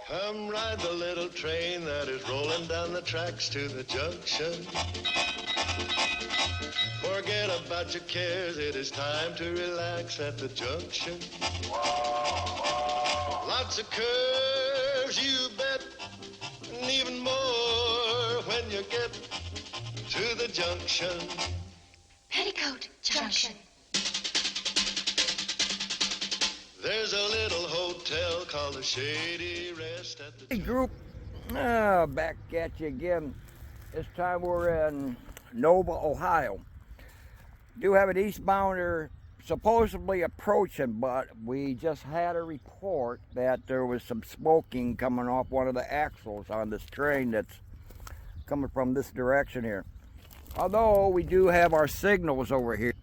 Come ride the little train that is rolling down the tracks to the junction. Forget about your cares, it is time to relax at the junction. Lots of curves, you bet, and even more when you get to the junction. Petticoat Junction. There's a little hotel called the Shady Rest at the Hey group, back at you again. This time we're in Nova, Ohio. Do have an eastbounder supposedly approaching, but we just had a report that there was some smoking coming off one of the axles on this train that's coming from this direction here. Although we do have our signals over here.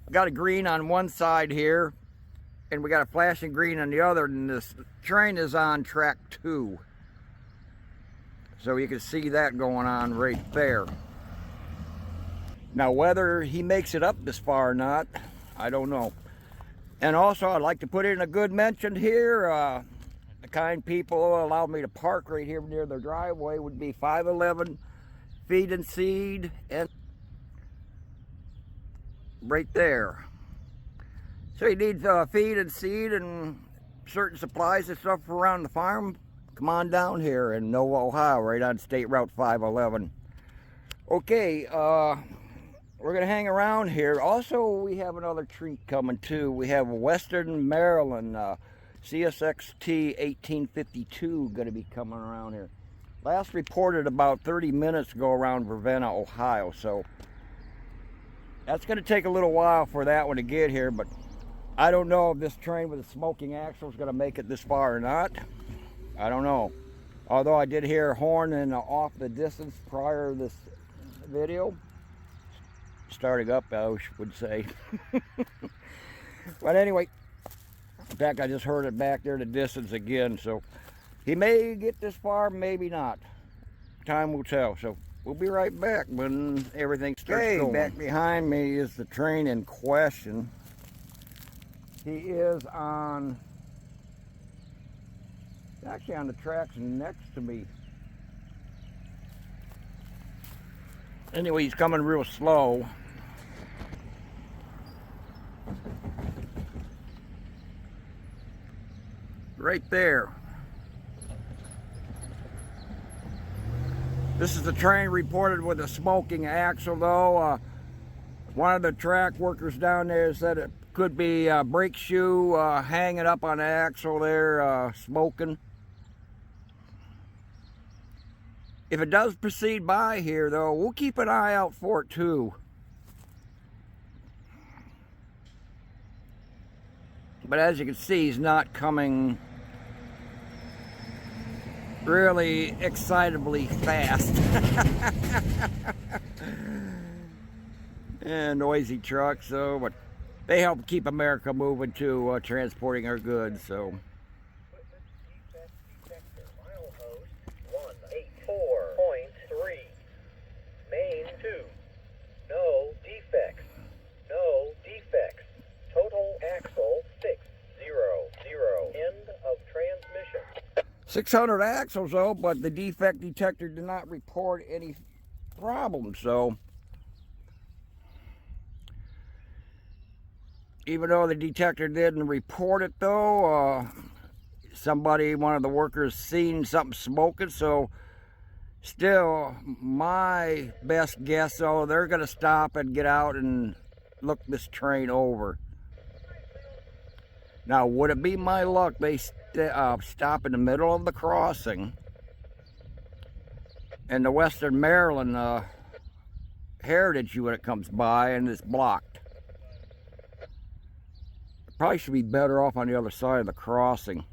Got a green on one side here, and we got a flashing green on the other, and this train is on track 2. So you can see that going on right there. Now whether he makes it up this far or not, I don't know. And also I'd like to put in a good mention here. The kind people who allow me to park right here near their driveway would be 511 Feed and Seed, and right there. So he needs feed and seed and certain supplies and stuff around the farm. Come on down here in Nova, Ohio, right on State Route 511. Okay, we're gonna hang around here. Also, we have another treat coming too. We have Western Maryland CSXT 1852 gonna be coming around here. Last reported about 30 minutes ago around Ravenna, Ohio. So that's going to take a little while for that one to get here, but I don't know if this train with a smoking axle is going to make it this far or not. I don't know. Although I did hear a horn and off the distance prior to this video. Starting up, I would say. But anyway, in fact, I just heard it back there in the distance again, so he may get this far, maybe not. Time will tell. So we'll be right back when everything starts going. Back behind me is the train in question. He is actually on the tracks next to me. Anyway, he's coming real slow. Right there. This is the train reported with a smoking axle, though. One of the track workers down there said it could be a brake shoe hanging up on the axle there, smoking. If it does proceed by here, though, we'll keep an eye out for it, too. But as you can see, he's not coming really excitably fast. And noisy trucks, so but they help keep America moving too, transporting our goods. So Milepost 184.3, main 2, no defects, no defects, total axle 600, end of transmission. 600 axles though, but the defect detector did not report any problems. So even though the detector didn't report it though, one of the workers seen something smoking. So still, my best guess though, they're gonna stop and get out and look this train over. Now, would it be my luck they stop in the middle of the crossing and the Western Maryland Heritage unit comes by and it's blocked? Probably should be better off on the other side of the crossing.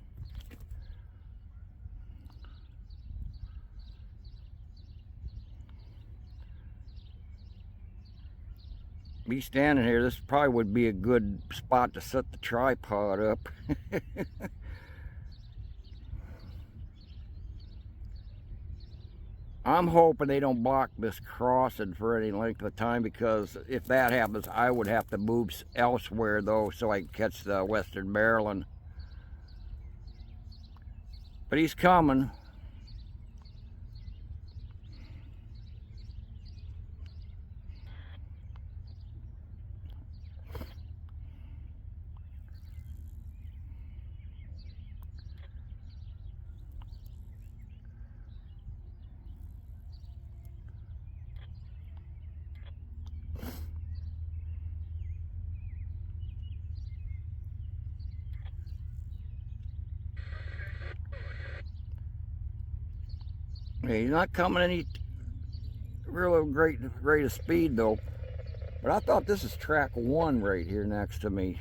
Me standing here, this probably would be a good spot to set the tripod up. I'm hoping they don't block this crossing for any length of time, because if that happens, I would have to move elsewhere though, so I can catch the Western Maryland. But he's coming. Yeah, he's not coming any real great rate of speed though. But I thought this is track 1 right here next to me.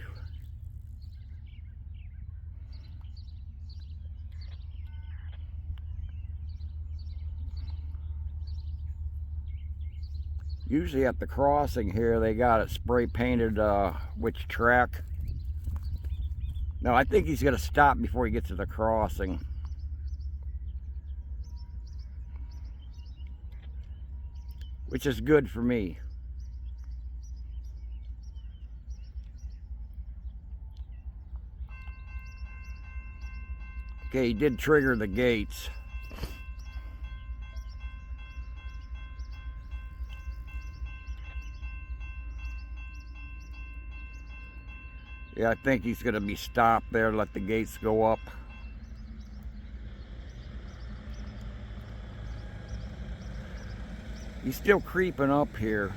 Usually at the crossing here they got it spray painted which track. No, I think he's gonna stop before he gets to the crossing. Which is good for me. Okay, he did trigger the gates. Yeah, I think he's gonna be stopped there, let the gates go up. He's still creeping up here.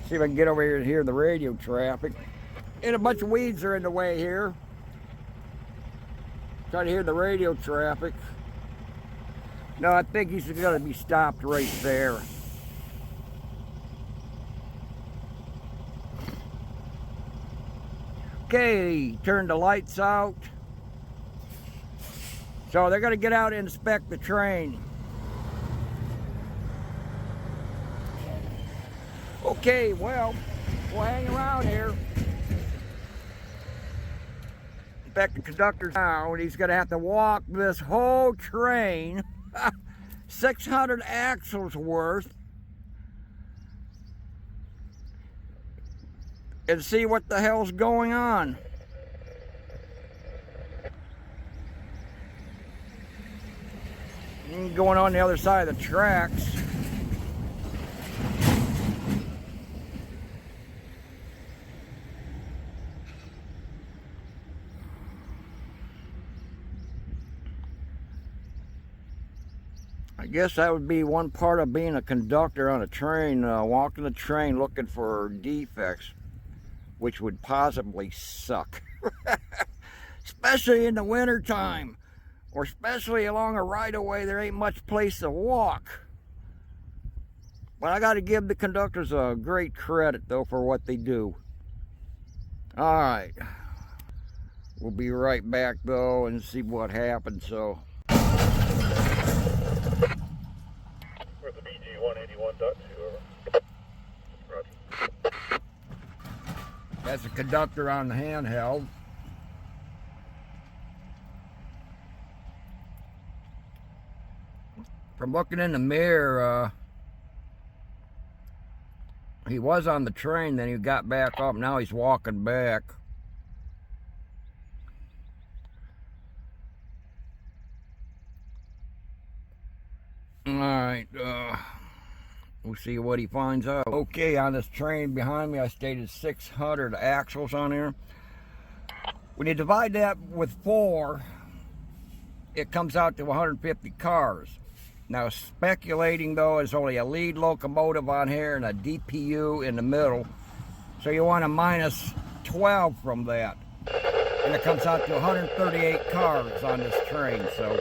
See if I can get over here and hear the radio traffic. And a bunch of weeds are in the way here. Try to hear the radio traffic. No, I think he's gonna be stopped right there. Okay, turn the lights out. So they're gonna get out and inspect the train. Okay, well, we'll hang around here. In fact, the conductor's now, and he's gonna have to walk this whole train, 600 axles worth, and see what the hell's going on. Going on the other side of the tracks. I guess that would be one part of being a conductor on a train, walking the train looking for defects, which would possibly suck. Especially in the winter time. Or especially along a right-of-way, there ain't much place to walk. But I got to give the conductors a great credit, though, for what they do. All right. We'll be right back, though, and see what happens, so. We're at the BG 181.2, over. Roger. That's a conductor on the handheld. From looking in the mirror, he was on the train, then he got back up, now he's walking back. Alright, we'll see what he finds out. Okay, on this train behind me, I stated 600 axles on here. When you divide that with 4, it comes out to 150 cars. Now, speculating though, is only a lead locomotive on here and a DPU in the middle. So you want to minus 12 from that. And it comes out to 138 cars on this train. So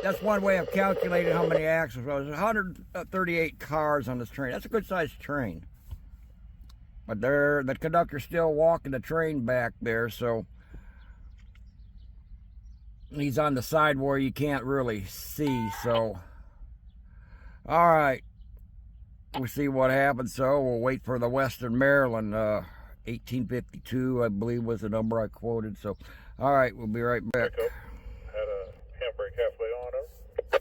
that's one way of calculating how many axles. There's 138 cars on this train. That's a good sized train. But the conductor's still walking the train back there, so he's on the side where you can't really see, so. All right. We'll see what happens, so we'll wait for the Western Maryland, 1852, I believe was the number I quoted, so. All right, we'll be right back. Had a handbrake halfway on, over. All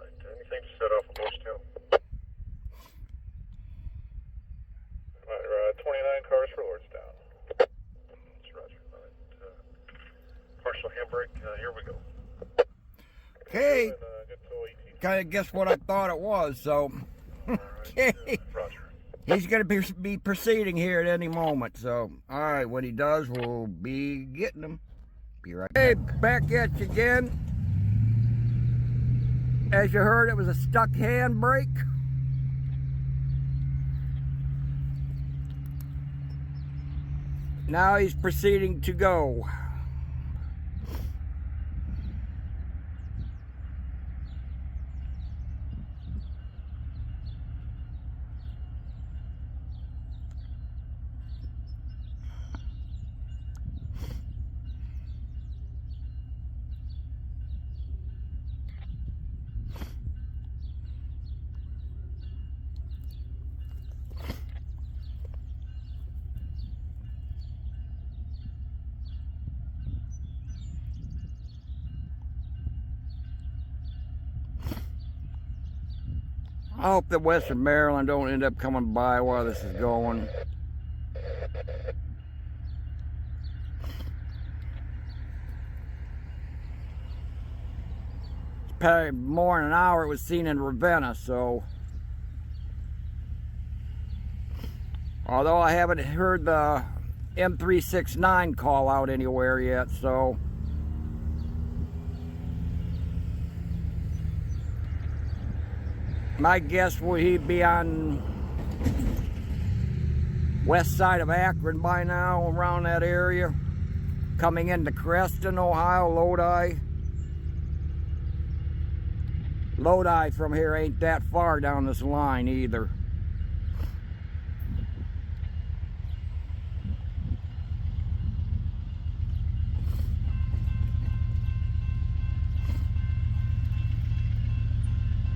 right, anything to set off a motion? kind of guess what I thought it was. So, okay. Roger. He's going to be proceeding here at any moment. So, all right, when he does, we'll be getting him. Be right back. Hey, back at you again. As you heard, it was a stuck handbrake. Now he's proceeding to go. I hope that Western Maryland don't end up coming by while this is going. It's probably more than an hour it was seen in Ravenna, so. Although I haven't heard the M369 call out anywhere yet, so. My guess would he be on west side of Akron by now, around that area, coming into Creston, Ohio, Lodi. Lodi from here ain't that far down this line either.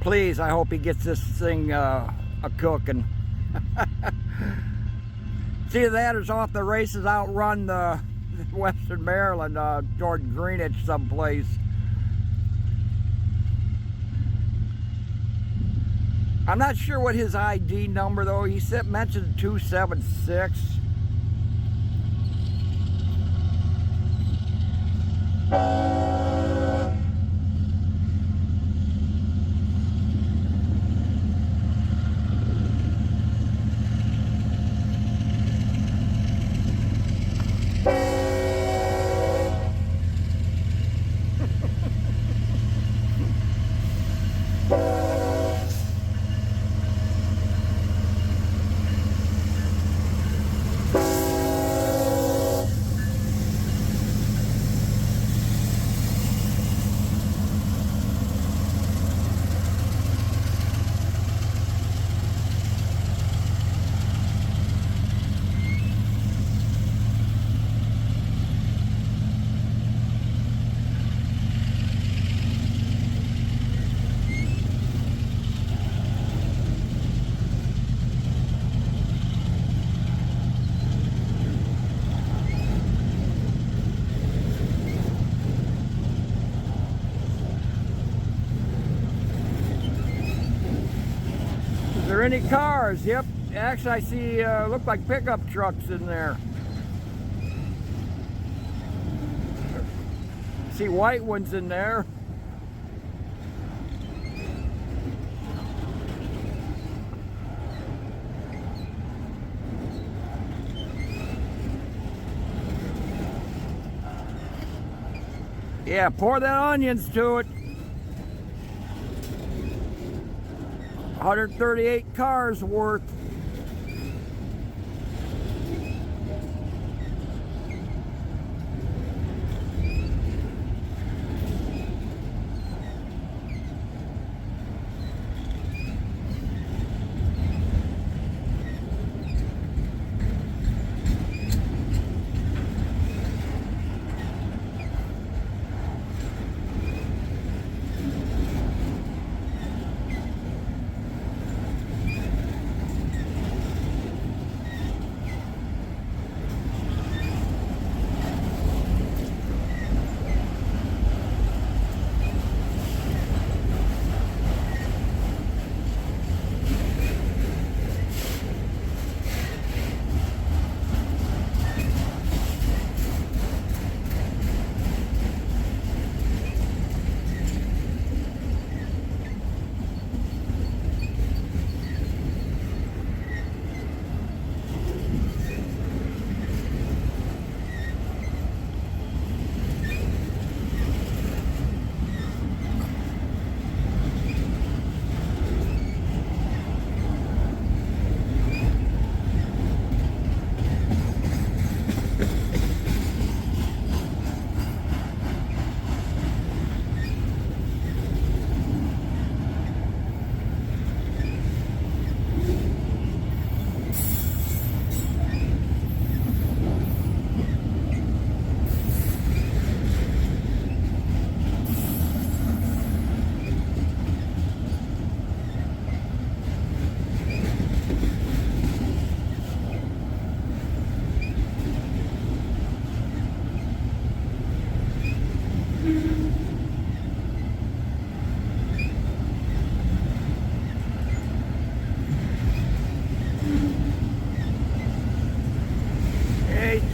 Please, I hope he gets this thing a-cooking. It's either that or it's off the races, outrun the Western Maryland toward Greenwich someplace. I'm not sure what his ID number though. He mentioned 276. Is there any cars? Yep. Actually, I see look like pickup trucks in there. See white ones in there. Yeah, pour that onions to it. 138 cars worth.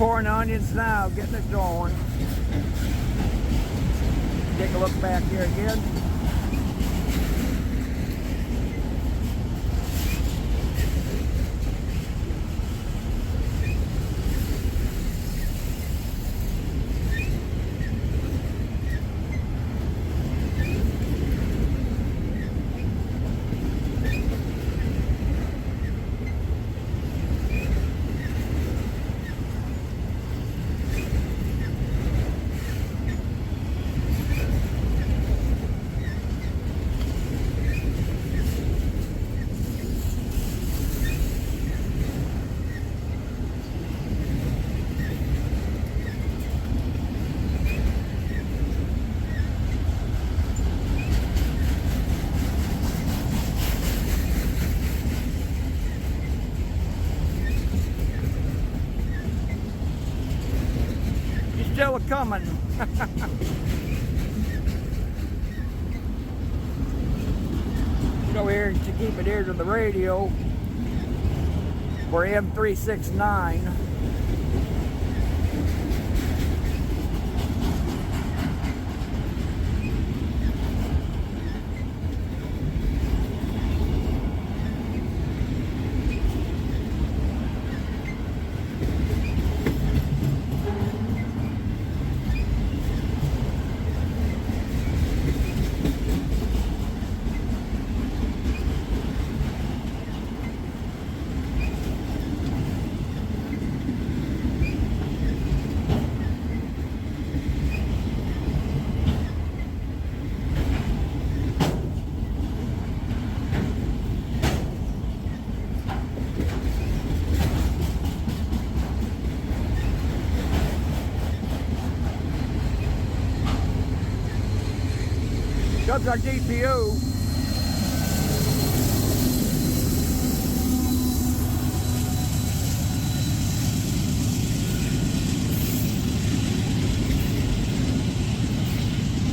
Pouring onions now, getting it going. Take a look back here again. Still coming. Go here to keep it here to the radio for M369. Comes our DPU.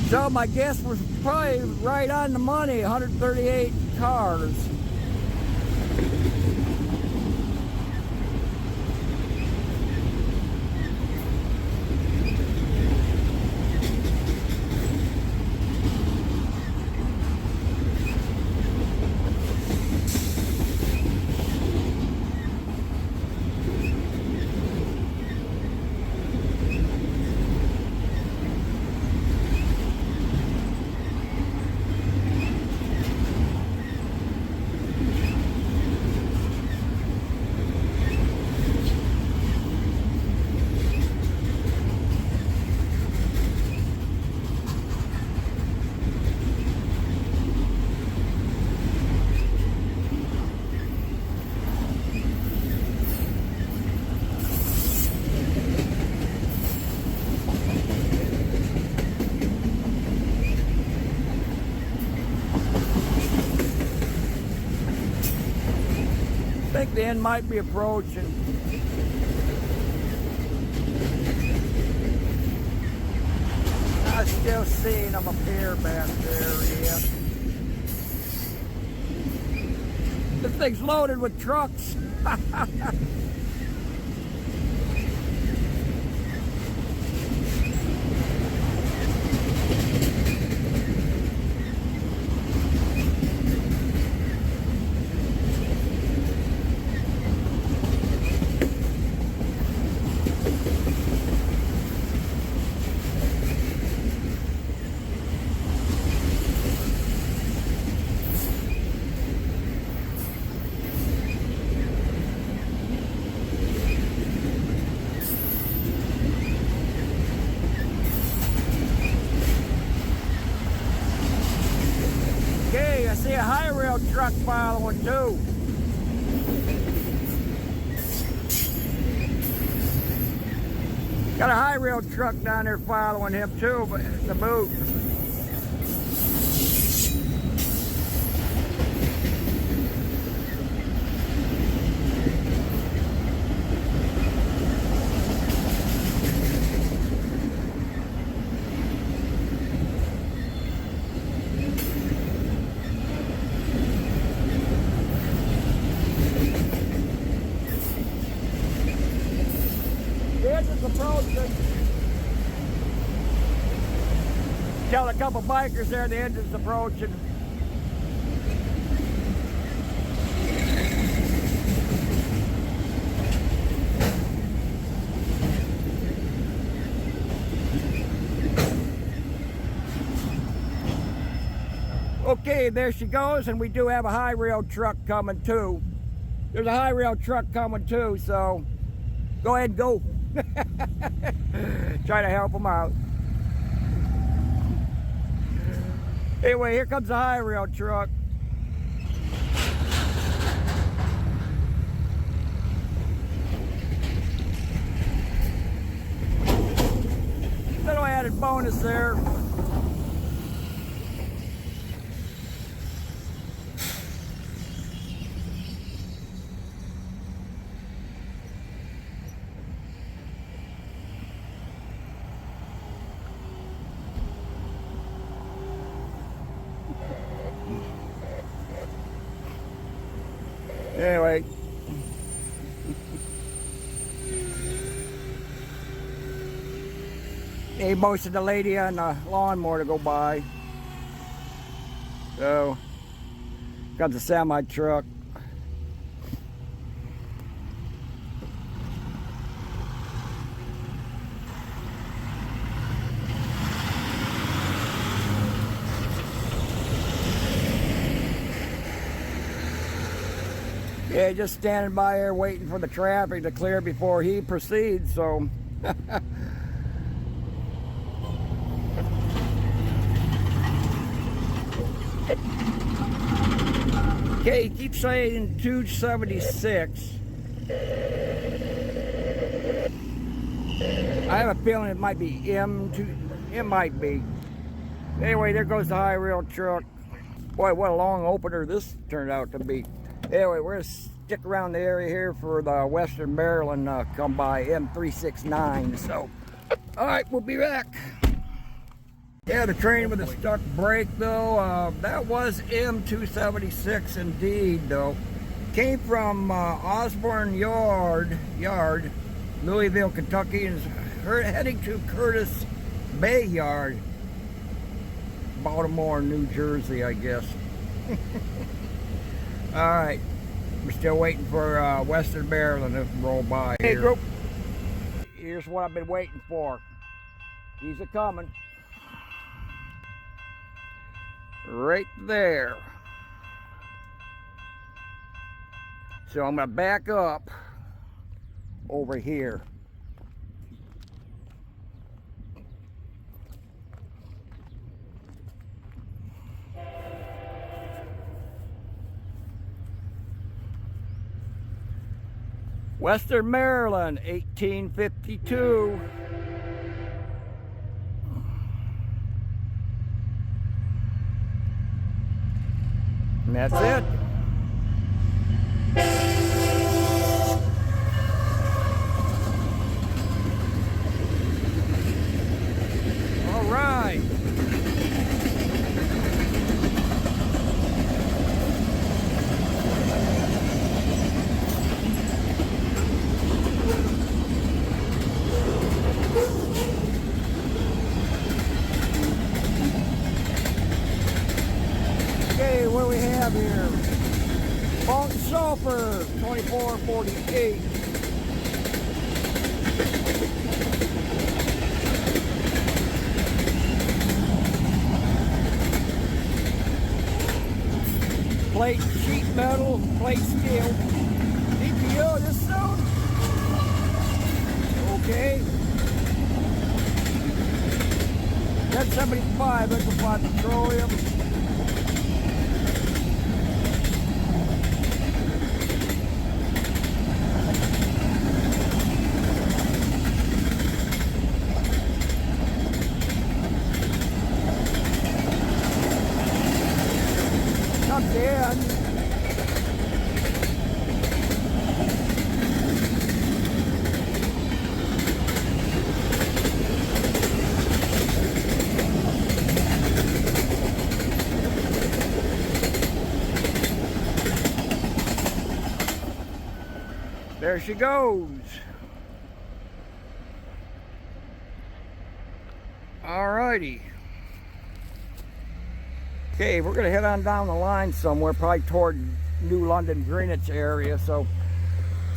So my guess was probably right on the money, 138 cars. I think the end might be approaching. I'm still seeing them up here back there, yeah. This thing's loaded with trucks. Okay, I see a high rail truck following too. Got a high rail truck down there following him too, but the boot. approaching. Tell a couple bikers there the engine's approaching. Okay, there she goes, and we do have a high rail truck coming too. There's a high rail truck coming too, so go ahead and go. Try to help them out. Anyway, here comes the high rail truck. Little added bonus there. Anyway, he motioned the lady on the lawnmower to go by. So, comes a semi truck. Yeah, just standing by here waiting for the traffic to clear before he proceeds, so. Okay, he keeps saying 276. I have a feeling it might be M2, it might be. Anyway, there goes the high rail truck. Boy, what a long opener this turned out to be. Anyway, we're going to stick around the area here for the Western Maryland come by, M369. So, alright, we'll be back. Yeah, the train with a stuck brake though, that was M276 indeed though. Came from Osborne Yard, Louisville, Kentucky, and is heading to Curtis Bay Yard, Baltimore, New Jersey, I guess. Alright, we're still waiting for Western Maryland to roll by. Hey group, here's what I've been waiting for. He's a coming. Right there. So I'm going to back up over here. Western Maryland, 1852. And that's it. All right. Okay, what do we have here? Funk Sulphur, 2448. Plate sheet metal, plate steel. DPO, this sound? Okay. That's 75, liquefied petroleum. Comes in. There she goes. Alrighty. Okay, we're gonna head on down the line somewhere, probably toward New London, Greenwich area, so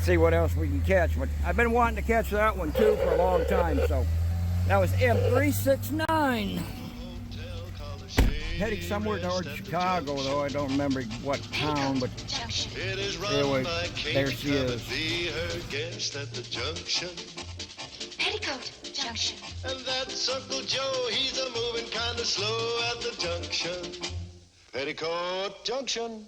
see what else we can catch. But I've been wanting to catch that one too for a long time, so that was M369. Heading somewhere towards Chicago, though I don't remember what town, but anyway, there she is. At the junction. Petticoat Junction. And that's Uncle Joe, he's a moving kind of slow at the junction. Petticoat Junction.